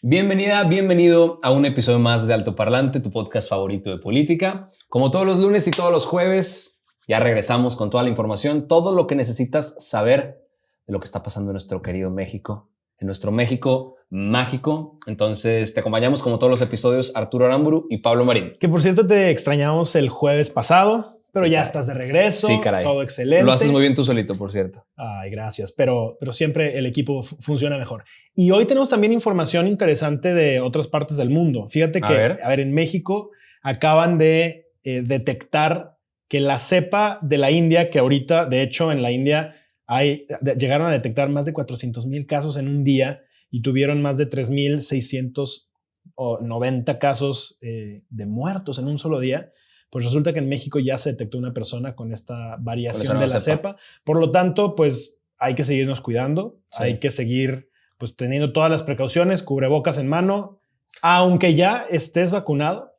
Bienvenida, bienvenido a un episodio más de Alto Parlante, tu podcast favorito de política. Como todos los lunes y todos los jueves, ya regresamos con toda la información, todo lo que necesitas saber de lo que está pasando en nuestro querido México, en nuestro México mágico. Entonces, te acompañamos como todos los episodios Arturo Aramburu y Pablo Marín. Que por cierto te extrañamos el jueves pasado, pero Sí, ya caray. estás de regreso. Sí, caray. Todo excelente. Lo haces muy bien tú solito, por cierto. Ay, gracias. Pero siempre el equipo funciona mejor. Y hoy tenemos también información interesante de otras partes del mundo. Fíjate que, a ver, en México acaban de detectar que la cepa de la India, que ahorita, de hecho, en la India llegaron a detectar más de 400,000 casos en un día y tuvieron más de 3,690 casos de muertos en un solo día. Pues resulta que en México ya se detectó una persona con esta variación de la cepa. Por lo tanto, pues hay que seguirnos cuidando. Sí. Hay que seguir pues teniendo todas las precauciones, cubrebocas en mano. Aunque ya estés vacunado,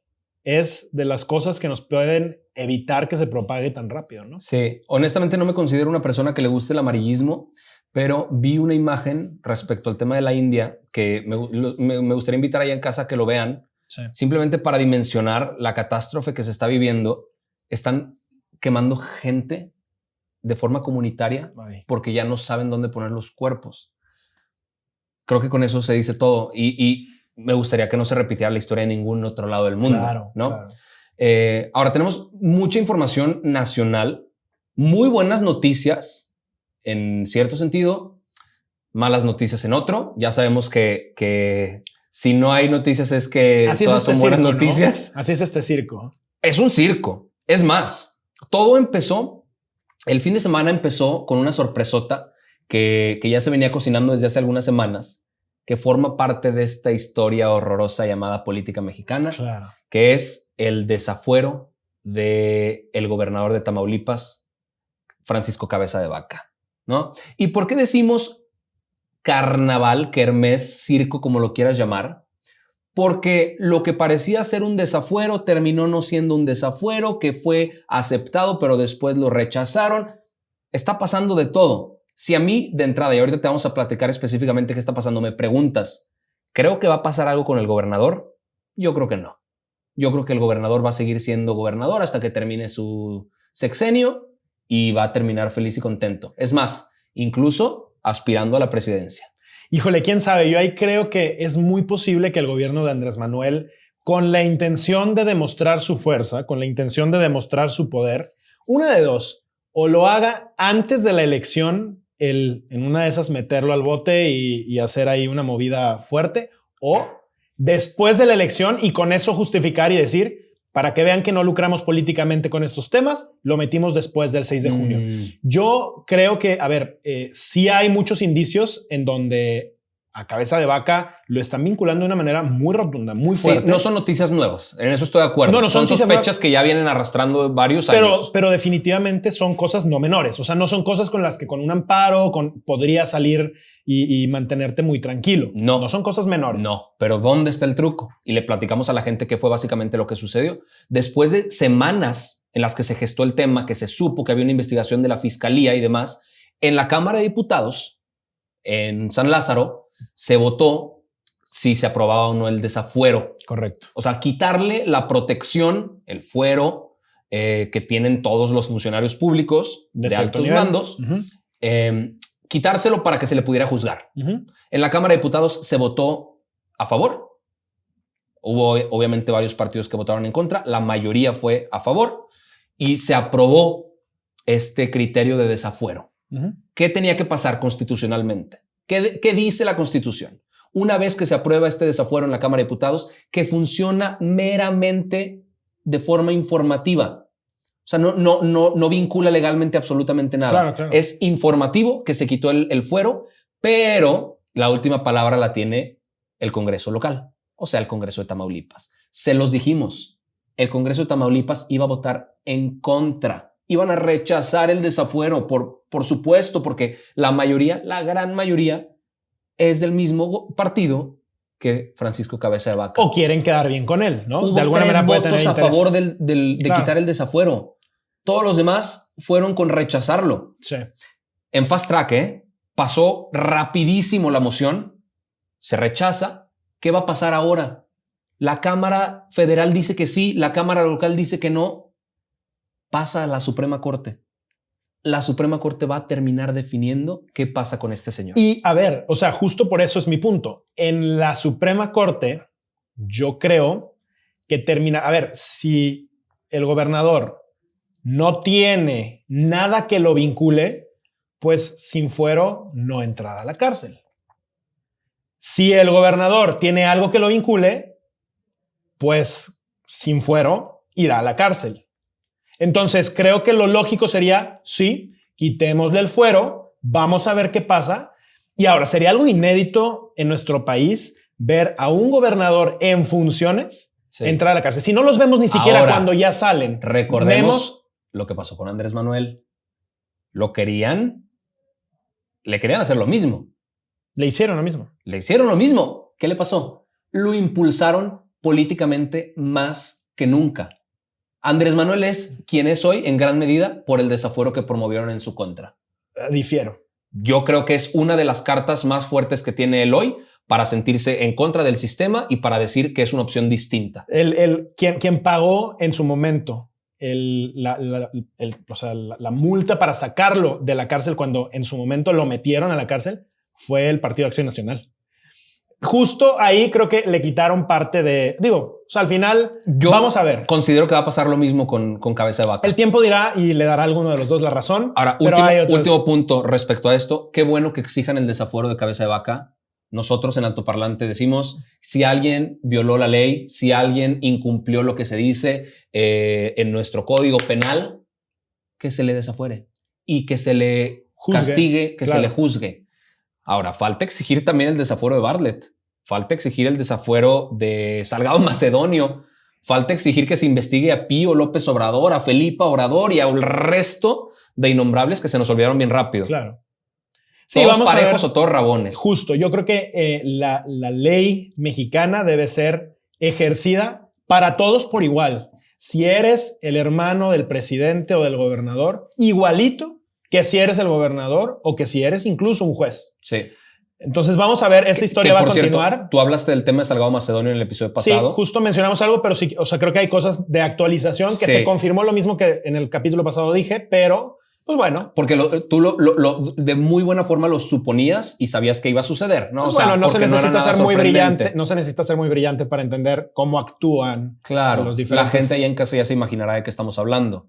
es de las cosas que nos pueden evitar que se propague tan rápido, ¿no? Sí, honestamente no me considero una persona que le guste el amarillismo, pero vi una imagen respecto al tema de la India que me gustaría invitar allá en casa a que lo vean. Sí. Simplemente para dimensionar la catástrofe que se está viviendo. Están quemando gente de forma comunitaria porque ya no saben dónde poner los cuerpos. Creo que con eso se dice todo y me gustaría que no se repitiera la historia en ningún otro lado del mundo. Claro, ¿no? Claro. Ahora tenemos mucha información nacional, muy buenas noticias en cierto sentido, malas noticias en otro. Ya sabemos que si no hay noticias es que así todas son buenas circo, noticias. ¿no? Así es este circo. Es un circo. Es más, todo empezó, el fin de semana empezó con una sorpresota que ya se venía cocinando desde hace algunas semanas, que forma parte de esta historia horrorosa llamada política mexicana, claro, que es el desafuero del gobernador de Tamaulipas, Francisco Cabeza de Vaca, ¿no? ¿Y por qué decimos carnaval, kermés, circo, como lo quieras llamar? Porque lo que parecía ser un desafuero terminó no siendo un desafuero, que fue aceptado, pero después lo rechazaron. Está pasando de todo. Si a mí, de entrada, y ahorita te vamos a platicar específicamente qué está pasando, me preguntas, ¿creo que va a pasar algo con el gobernador? Yo creo que no. Yo creo que el gobernador va a seguir siendo gobernador hasta que termine su sexenio y va a terminar feliz y contento. Es más, incluso aspirando a la presidencia. Híjole, quién sabe. Yo ahí creo que es muy posible que el gobierno de Andrés Manuel, con la intención de demostrar su fuerza, con la intención de demostrar su poder, una de dos, o lo haga antes de la elección, en una de esas meterlo al bote y hacer ahí una movida fuerte, o después de la elección y con eso justificar y decir, para que vean que no lucramos políticamente con estos temas, lo metimos después del 6 de junio. Yo creo que, a ver, sí hay muchos indicios en donde a Cabeza de Vaca lo están vinculando de una manera muy rotunda, muy fuerte. Sí, no son noticias nuevas, en eso estoy de acuerdo. No son sospechas que ya vienen arrastrando varios años. Pero definitivamente son cosas no menores. O sea, no son cosas con las que con un amparo podría salir y mantenerte muy tranquilo. No son cosas menores. No, pero ¿dónde está el truco? Y le platicamos a la gente qué fue básicamente lo que sucedió. Después de semanas en las que se gestó el tema, que se supo que había una investigación de la fiscalía y demás, en la Cámara de Diputados, en San Lázaro, se votó si se aprobaba o no el desafuero. Correcto. O sea, quitarle la protección, el fuero que tienen todos los funcionarios públicos de altos mandos, quitárselo para que se le pudiera juzgar. En la Cámara de Diputados se votó a favor. Hubo obviamente varios partidos que votaron en contra. La mayoría fue a favor y se aprobó este criterio de desafuero. ¿Qué tenía que pasar constitucionalmente? ¿Qué dice la Constitución? Una vez que se aprueba este desafuero en la Cámara de Diputados, que funciona meramente de forma informativa. O sea, no vincula legalmente absolutamente nada. Claro, claro. Es informativo que se quitó el fuero, pero la última palabra la tiene el Congreso local, o sea, el Congreso de Tamaulipas. Se los dijimos, el Congreso de Tamaulipas iba a votar en contra. Iban a rechazar el desafuero, por supuesto, porque la mayoría, la gran mayoría, es del mismo partido que Francisco Cabeza de Vaca. O quieren quedar bien con él, ¿no? Hubo de alguna 3 manera puede votos tener a favor de claro, quitar el desafuero. Todos los demás fueron con rechazarlo. Sí. En fast track, pasó rapidísimo la moción, se rechaza ¿Qué va a pasar ahora? La Cámara Federal dice que sí, la Cámara Local dice que no. Pasa a la Suprema Corte. La Suprema Corte va a terminar definiendo qué pasa con este señor. Y a ver, o sea, justo por eso es mi punto. En la Suprema Corte, yo creo que termina. A ver, si el gobernador no tiene nada que lo vincule, pues sin fuero no entrará a la cárcel. Si el gobernador tiene algo que lo vincule, pues sin fuero irá a la cárcel. Entonces, creo que lo lógico sería, sí, quitémosle el fuero, vamos a ver qué pasa. Y ahora, sería algo inédito en nuestro país ver a un gobernador en funciones entrar a la cárcel. Si no los vemos ni siquiera ahora, cuando ya salen. Recordemos lo que pasó con Andrés Manuel. Le querían hacer lo mismo. Le hicieron lo mismo. Le hicieron lo mismo. ¿Qué le pasó? Lo impulsaron políticamente más que nunca. Andrés Manuel es quien es hoy en gran medida por el desafuero que promovieron en su contra. Difiero. Yo creo que es una de las cartas más fuertes que tiene él hoy para sentirse en contra del sistema y para decir que es una opción distinta. Quien pagó en su momento la multa para sacarlo de la cárcel cuando en su momento lo metieron a la cárcel fue el Partido Acción Nacional. Justo ahí creo que le quitaron parte de... al final vamos a ver. Considero que va a pasar lo mismo con Cabeza de Vaca. El tiempo dirá y le dará a alguno de los dos la razón. Ahora, último punto respecto a esto. Qué bueno que exijan el desafuero de Cabeza de Vaca. Nosotros en Altoparlante decimos, si alguien violó la ley, si alguien incumplió lo que se dice en nuestro código penal, que se le desafuere y que se le castigue, que se le juzgue. Ahora, falta exigir también el desafuero de Bartlett. Falta exigir el desafuero de Salgado Macedonio. Falta exigir que se investigue a Pío López Obrador, a Felipa Obrador y al resto de innombrables que se nos olvidaron bien rápido. Claro. Sí, ¿todos parejos o todos rabones? Justo. Yo creo que la ley mexicana debe ser ejercida para todos por igual. Si eres el hermano del presidente o del gobernador, igualito que si eres el gobernador o que si eres incluso un juez. Sí. Entonces vamos a ver, esta historia va a continuar. Cierto, tú hablaste del tema de Salgado Macedonio en el episodio pasado. Sí, justo mencionamos algo, pero sí, creo que hay cosas de actualización que se confirmó lo mismo que en el capítulo pasado dije, pero pues bueno. Porque tú de muy buena forma lo suponías y sabías que iba a suceder, ¿no? Pues no se necesita ser muy brillante. No se necesita ser muy brillante para entender cómo actúan los diferentes. La gente ahí en casa ya se imaginará de qué estamos hablando.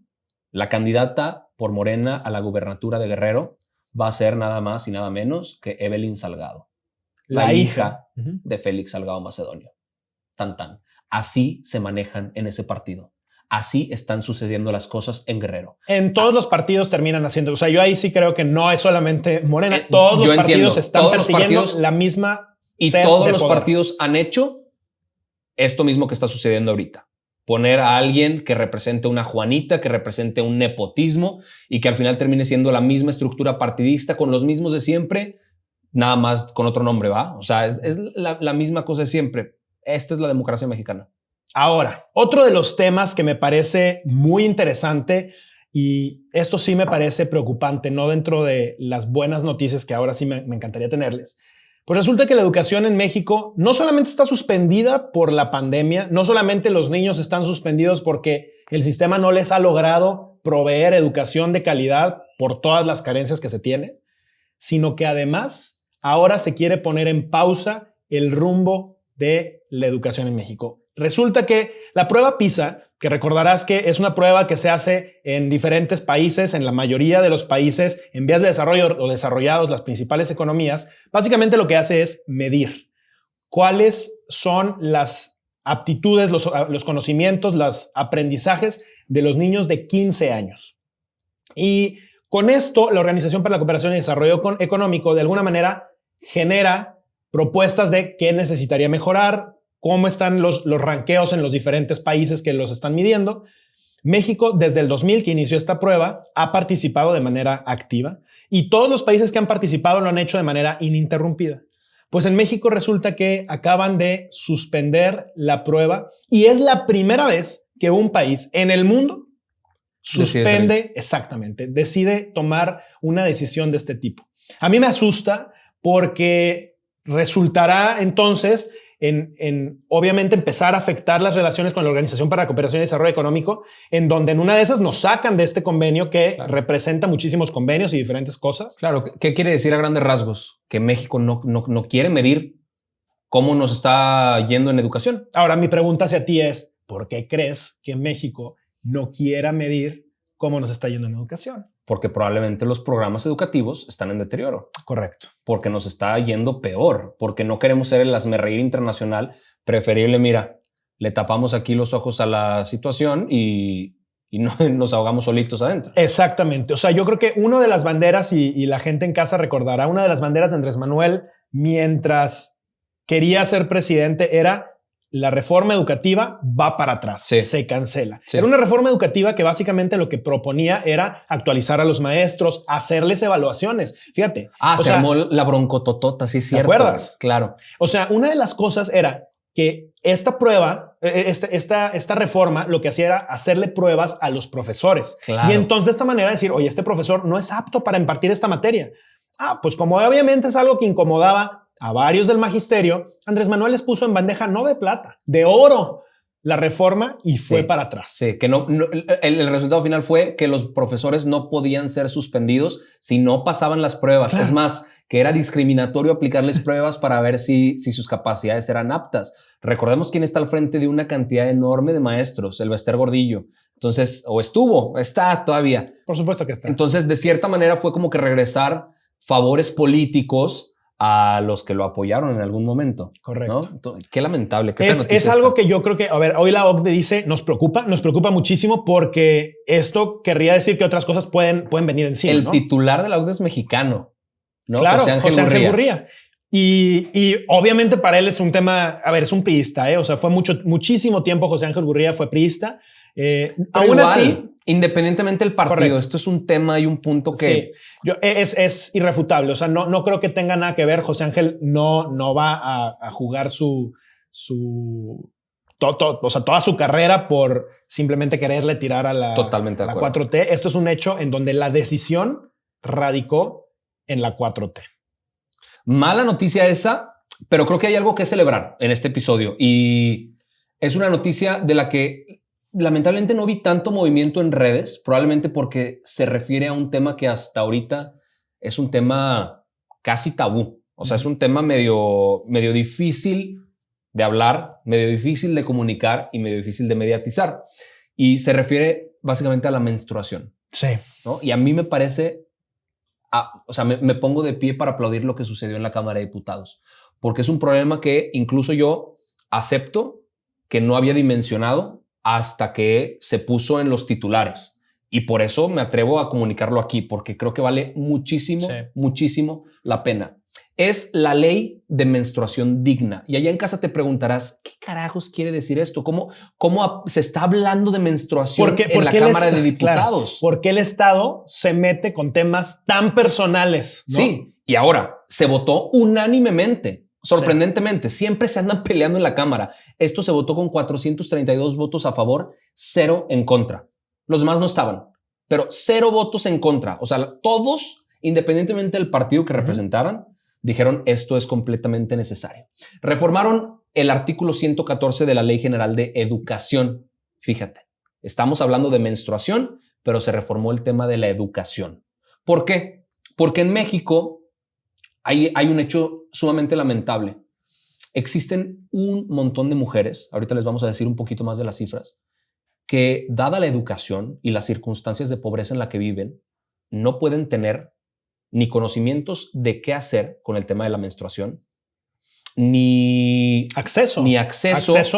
La candidata por Morena a la gubernatura de Guerrero va a ser nada más y nada menos que Evelyn Salgado, la hija de Félix Salgado Macedonio. Tan. Así se manejan en ese partido. Así están sucediendo las cosas en Guerrero. En todos los partidos terminan haciendo... O sea, yo ahí sí creo que no es solamente Morena. Todos los partidos están persiguiendo la misma y todos los partidos han hecho esto mismo que está sucediendo ahorita. Poner a alguien que represente una Juanita, que represente un nepotismo y que al final termine siendo la misma estructura partidista con los mismos de siempre, nada más con otro nombre, ¿va? O sea, es la misma cosa de siempre. Esta es la democracia mexicana. Ahora, otro de los temas que me parece muy interesante, y esto sí me parece preocupante, no dentro de las buenas noticias que ahora sí me encantaría tenerles. Pues resulta que la educación en México no solamente está suspendida por la pandemia, no solamente los niños están suspendidos porque el sistema no les ha logrado proveer educación de calidad por todas las carencias que se tiene, sino que además ahora se quiere poner en pausa el rumbo de la educación en México. Resulta que la prueba PISA, que recordarás que es una prueba que se hace en diferentes países, en la mayoría de los países en vías de desarrollo o desarrollados, las principales economías, básicamente lo que hace es medir cuáles son las aptitudes, los conocimientos, los aprendizajes de los niños de 15 años. Y con esto, la Organización para la Cooperación y Desarrollo Económico de alguna manera genera propuestas de qué necesitaría mejorar, cómo están los ranqueos en los diferentes países que los están midiendo. México, desde el 2000 que inició esta prueba, ha participado de manera activa y todos los países que han participado lo han hecho de manera ininterrumpida. Pues en México resulta que acaban de suspender la prueba y es la primera vez que un país en el mundo decide tomar una decisión de este tipo. A mí me asusta porque resultará entonces en obviamente empezar a afectar las relaciones con la Organización para la Cooperación y Desarrollo Económico, en donde en una de esas nos sacan de este convenio que representa muchísimos convenios y diferentes cosas. Claro, ¿qué quiere decir a grandes rasgos? Que México no quiere medir cómo nos está yendo en educación. Ahora, mi pregunta hacia ti es, ¿por qué crees que México no quiera medir cómo nos está yendo en educación? Porque probablemente los programas educativos están en deterioro. Correcto. Porque nos está yendo peor. Porque no queremos ser el hazmerreír internacional. Preferible, mira, le tapamos aquí los ojos a la situación y no nos ahogamos solitos adentro. Exactamente. O sea, yo creo que una de las banderas, y la gente en casa recordará, una de las banderas de Andrés Manuel mientras quería ser presidente era: la reforma educativa va para atrás, se cancela. Era una reforma educativa que básicamente lo que proponía era actualizar a los maestros, hacerles evaluaciones. Fíjate. Se armó la broncototota, sí es cierto. ¿Te acuerdas? Claro. O sea, una de las cosas era que esta prueba, esta reforma, lo que hacía era hacerle pruebas a los profesores. Claro. Y entonces de esta manera decir, oye, este profesor no es apto para impartir esta materia. Pues como obviamente es algo que incomodaba a varios del magisterio, Andrés Manuel les puso en bandeja no de plata, de oro, la reforma y fue para atrás. Sí, que el resultado final fue que los profesores no podían ser suspendidos si no pasaban las pruebas. Claro. Es más, que era discriminatorio aplicarles pruebas para ver si sus capacidades eran aptas. Recordemos quién está al frente de una cantidad enorme de maestros, el Bester Gordillo. Entonces, está todavía. Por supuesto que está. Entonces, de cierta manera fue como que regresar favores políticos a los que lo apoyaron en algún momento. Correcto. ¿No? Qué lamentable. Qué es algo que yo creo que, a ver, hoy la OCDE dice, nos preocupa muchísimo porque esto querría decir que otras cosas pueden venir encima. El titular de la OCDE es mexicano, ¿no? Claro, José Ángel Gurría. Y obviamente para él es un tema, a ver, es un priista, ¿eh? O sea, fue muchísimo tiempo José Ángel Gurría fue priista. Aún igual, así, independientemente del partido, correcto. Esto es un tema y un punto que es irrefutable. O sea, no creo que tenga nada que ver. José Ángel no va a jugar toda su carrera por simplemente quererle tirar a la 4T. Esto es un hecho en donde la decisión radicó en la 4T. Mala noticia esa, pero creo que hay algo que celebrar en este episodio y es una noticia de la que lamentablemente no vi tanto movimiento en redes, probablemente porque se refiere a un tema que hasta ahorita es un tema casi tabú. O sea, es un tema medio difícil de hablar, medio difícil de comunicar y medio difícil de mediatizar. Y se refiere básicamente a la menstruación. Sí. ¿No? Y a mí me parece, me pongo de pie para aplaudir lo que sucedió en la Cámara de Diputados, porque es un problema que incluso yo acepto que no había dimensionado hasta que se puso en los titulares. Y por eso me atrevo a comunicarlo aquí, porque creo que vale muchísimo la pena. Es la ley de menstruación digna. Y allá en casa te preguntarás, ¿qué carajos quiere decir esto? ¿Cómo se está hablando de menstruación en la Cámara de Diputados? Claro, ¿por qué el Estado se mete con temas tan personales? ¿No? Sí, y ahora se votó unánimemente. Sorprendentemente, siempre se andan peleando en la Cámara. Esto se votó con 432 votos a favor, 0 en contra. Los demás no estaban, pero 0 votos en contra. O sea, todos, independientemente del partido que representaran, dijeron esto es completamente necesario. Reformaron el artículo 114 de la Ley General de Educación. Fíjate, estamos hablando de menstruación, pero se reformó el tema de la educación. ¿Por qué? Porque en México hay un hecho sumamente lamentable. Existen un montón de mujeres, ahorita les vamos a decir un poquito más de las cifras, que dada la educación y las circunstancias de pobreza en la que viven, no pueden tener ni conocimientos de qué hacer con el tema de la menstruación, ni acceso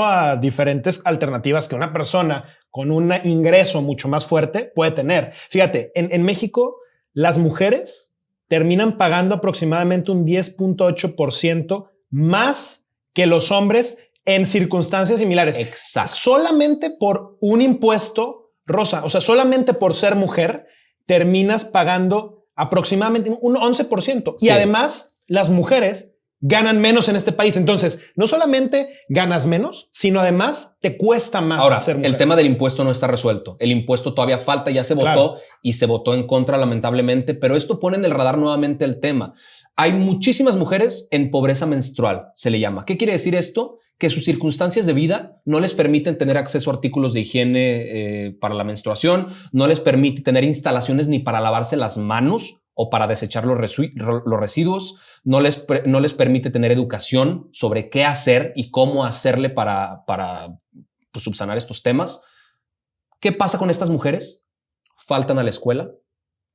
a diferentes alternativas que una persona con un ingreso mucho más fuerte puede tener. Fíjate, en México las mujeres terminan pagando aproximadamente un 10.8% más que los hombres en circunstancias similares. Exacto. Solamente por un impuesto, Rosa, o sea, solamente por ser mujer, terminas pagando aproximadamente un 11%. Sí. Y además, las mujeres ganan menos en este país. Entonces, no solamente ganas menos, sino además te cuesta más ser mujer. El tema del impuesto no está resuelto. El impuesto todavía falta, ya se votó y se votó en contra lamentablemente, pero esto pone en el radar nuevamente el tema. Hay muchísimas mujeres en pobreza menstrual, se le llama. ¿Qué quiere decir esto? Que sus circunstancias de vida no les permiten tener acceso a artículos de higiene para la menstruación, no les permite tener instalaciones ni para lavarse las manos o para desechar los residuos, no les permite tener educación sobre qué hacer y cómo hacerle para pues, subsanar estos temas. ¿Qué pasa con estas mujeres? Faltan a la escuela,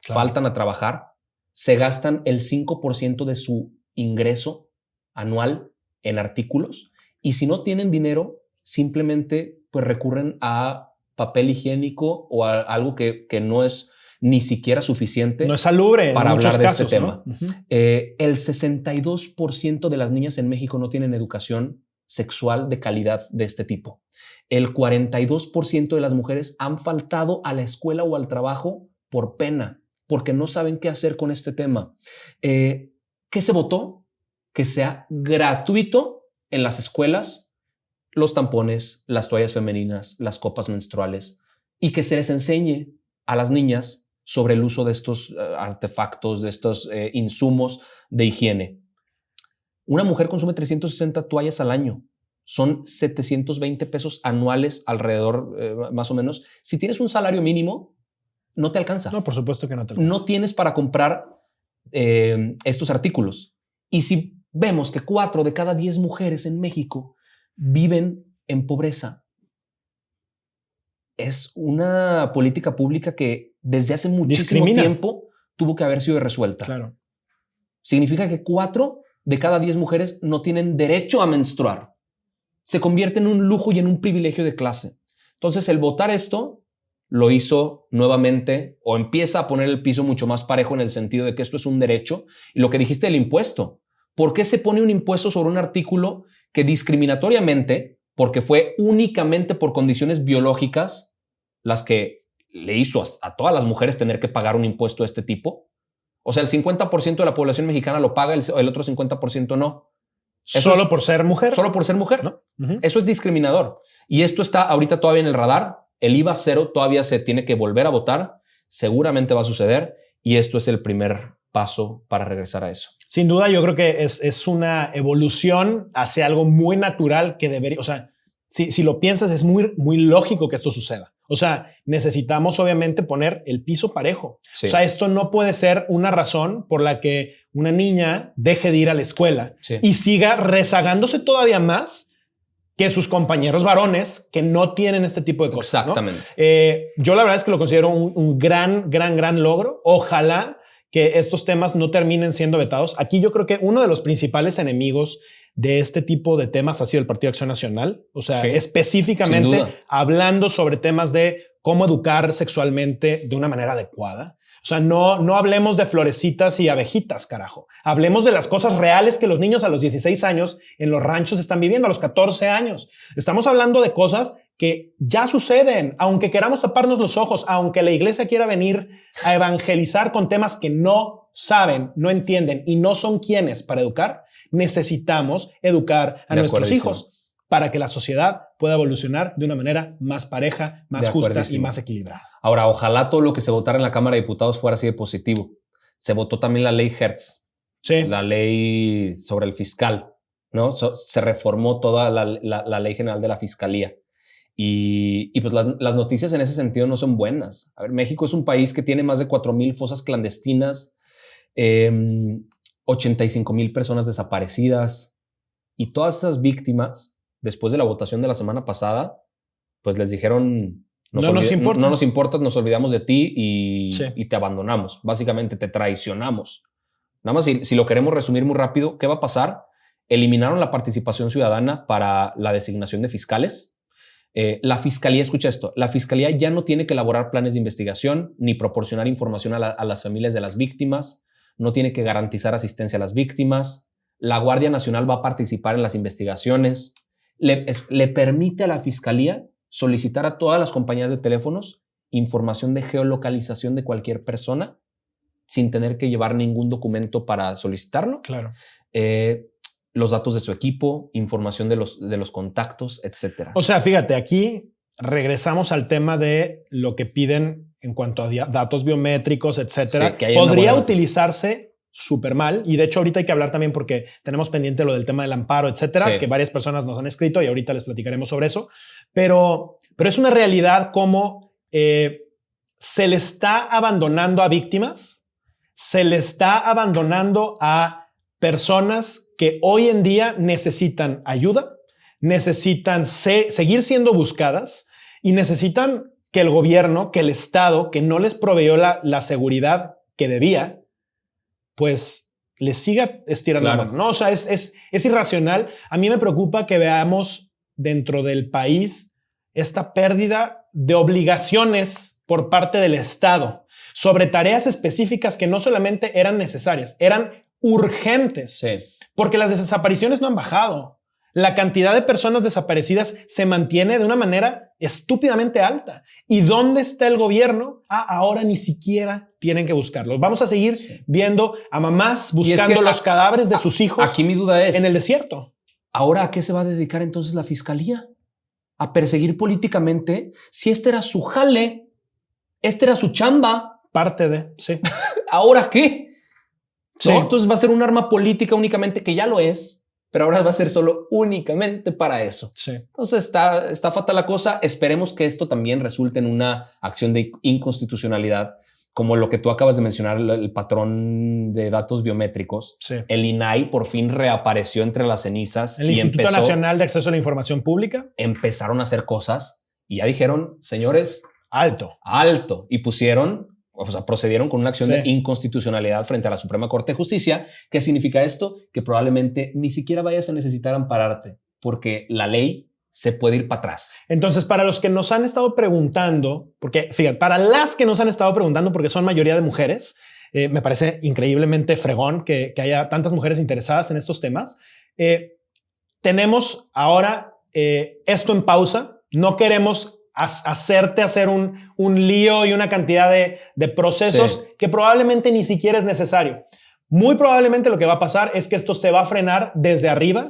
claro, faltan a trabajar, se gastan el 5% de su ingreso anual en artículos y si no tienen dinero, simplemente pues, recurren a papel higiénico o a algo que no es ni siquiera suficiente. No es salubre para hablar de casos, este tema. ¿No? Uh-huh. El 62% de las niñas en México no tienen educación sexual de calidad de este tipo. El 42% de las mujeres han faltado a la escuela o al trabajo por pena, porque no saben qué hacer con este tema. ¿Qué se votó? Que sea gratuito en las escuelas los tampones, las toallas femeninas, las copas menstruales y que se les enseñe a las niñas sobre el uso de estos artefactos, de estos insumos de higiene. Una mujer consume 360 toallas al año. Son 720 pesos anuales alrededor, más o menos. Si tienes un salario mínimo, no te alcanza. No, por supuesto que no te alcanza. No tienes para comprar estos artículos. Y si vemos que 4 de cada 10 mujeres en México viven en pobreza, es una política pública que desde hace muchísimo tiempo tuvo que haber sido resuelta. Claro. Significa que 4 de cada 10 mujeres no tienen derecho a menstruar. Se convierte en un lujo y en un privilegio de clase. Entonces, el votar esto lo hizo nuevamente o empieza a poner el piso mucho más parejo en el sentido de que esto es un derecho. Y lo que dijiste del impuesto. ¿Por qué se pone un impuesto sobre un artículo que discriminatoriamente, porque fue únicamente por condiciones biológicas las que le hizo a todas las mujeres tener que pagar un impuesto de este tipo? O sea, el 50% de la población mexicana lo paga, el otro 50% no. ¿Solo por ser mujer? Solo por ser mujer. ¿No? Uh-huh. Eso es discriminador. Y esto está ahorita todavía en el radar. El IVA cero todavía se tiene que volver a votar. Seguramente va a suceder. Y esto es el primer paso para regresar a eso. Sin duda, yo creo que es una evolución hacia algo muy natural que debería... O sea, si lo piensas, es muy, muy lógico que esto suceda. O sea, necesitamos obviamente poner el piso parejo. Sí. O sea, esto no puede ser una razón por la que una niña deje de ir a la escuela y siga rezagándose todavía más que sus compañeros varones que no tienen este tipo de cosas. Exactamente. ¿No? Yo la verdad es que lo considero un gran logro. Ojalá que estos temas no terminen siendo vetados. Aquí yo creo que uno de los principales enemigos de este tipo de temas ha sido el Partido Acción Nacional. O sea, específicamente hablando sobre temas de cómo educar sexualmente de una manera adecuada. O sea, no hablemos de florecitas y abejitas, carajo. Hablemos de las cosas reales que los niños a los 16 años en los ranchos están viviendo, a los 14 años. Estamos hablando de cosas que ya suceden, aunque queramos taparnos los ojos, aunque la iglesia quiera venir a evangelizar con temas que no saben, no entienden y no son quienes para educar. Necesitamos educar a nuestros hijos para que la sociedad pueda evolucionar de una manera más pareja, más justa y más equilibrada. Ahora, ojalá todo lo que se votara en la Cámara de Diputados fuera así de positivo. Se votó también la ley Hertz, la ley sobre el fiscal, ¿no? Se reformó toda la ley general de la fiscalía. Y pues las noticias en ese sentido no son buenas. A ver, México es un país que tiene más de 4,000 fosas clandestinas, 85,000 personas desaparecidas y todas esas víctimas, después de la votación de la semana pasada, pues les dijeron, no nos importa, nos olvidamos de ti y te abandonamos. Básicamente te traicionamos. Nada más si lo queremos resumir muy rápido, ¿qué va a pasar? Eliminaron la participación ciudadana para la designación de fiscales. La fiscalía, escucha esto, la fiscalía ya no tiene que elaborar planes de investigación ni proporcionar información a las familias de las víctimas. No tiene que garantizar asistencia a las víctimas. La Guardia Nacional va a participar en las investigaciones. Le permite a la Fiscalía solicitar a todas las compañías de teléfonos información de geolocalización de cualquier persona sin tener que llevar ningún documento para solicitarlo. Claro. Los datos de su equipo, información de los contactos, etc. O sea, fíjate, aquí regresamos al tema de lo que piden en cuanto a datos biométricos, etcétera. Sí, podría utilizarse súper mal. Y de hecho ahorita hay que hablar también porque tenemos pendiente lo del tema del amparo, etcétera, Sí. que varias personas nos han escrito y ahorita les platicaremos sobre eso. Pero es una realidad como se le está abandonando a víctimas, se le está abandonando a personas que hoy en día necesitan ayuda, necesitan seguir siendo buscadas y necesitan que el gobierno, que el Estado, que no les proveyó la seguridad que debía, pues les siga estirando la mano, ¿no? O sea, es irracional. A mí me preocupa que veamos dentro del país esta pérdida de obligaciones por parte del Estado sobre tareas específicas que no solamente eran necesarias, eran urgentes, Sí. porque las desapariciones no han bajado. La cantidad de personas desaparecidas se mantiene de una manera estúpidamente alta. ¿Y dónde está el gobierno? Ahora ni siquiera tienen que buscarlos. Vamos a seguir viendo a mamás buscando los cadáveres de sus hijos. Aquí mi duda es, en el desierto. ¿ahora a qué se va a dedicar entonces la fiscalía? ¿A perseguir políticamente? Si este era su jale, este era su chamba. Parte de, sí. ¿Ahora qué? Sí. ¿No? Entonces va a ser un arma política únicamente, que ya lo es, pero ahora va a ser solo únicamente para eso. Sí. Entonces está fatal la cosa. Esperemos que esto también resulte en una acción de inconstitucionalidad, como lo que tú acabas de mencionar, el patrón de datos biométricos. Sí. El INAI por fin reapareció entre las cenizas. El Instituto Nacional de Acceso a la Información Pública. Empezaron a hacer cosas y ya dijeron, señores, alto. Y pusieron, o sea, procedieron con una acción de inconstitucionalidad frente a la Suprema Corte de Justicia. ¿Qué significa esto? Que probablemente ni siquiera vayas a necesitar ampararte, porque la ley se puede ir para atrás. Entonces, para los que nos han estado preguntando, porque fíjate, para las que nos han estado preguntando, porque son mayoría de mujeres, me parece increíblemente fregón que haya tantas mujeres interesadas en estos temas. Tenemos ahora esto en pausa. No queremos hacerte hacer un lío y una cantidad de procesos que probablemente ni siquiera es necesario. Muy probablemente lo que va a pasar es que esto se va a frenar desde arriba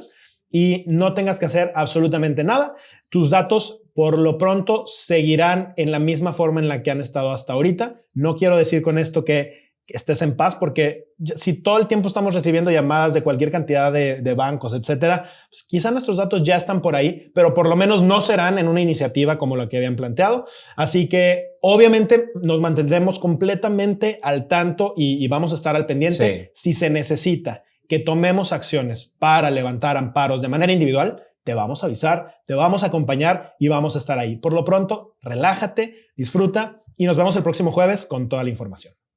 y no tengas que hacer absolutamente nada. Tus datos, por lo pronto, seguirán en la misma forma en la que han estado hasta ahorita. No quiero decir con esto que estés en paz, porque si todo el tiempo estamos recibiendo llamadas de cualquier cantidad de bancos, etcétera, pues quizá nuestros datos ya están por ahí, pero por lo menos no serán en una iniciativa como la que habían planteado. Así que obviamente nos mantendremos completamente al tanto y vamos a estar al pendiente. Si se necesita que tomemos acciones para levantar amparos de manera individual, te vamos a avisar, te vamos a acompañar y vamos a estar ahí. Por lo pronto, relájate, disfruta y nos vemos el próximo jueves con toda la información.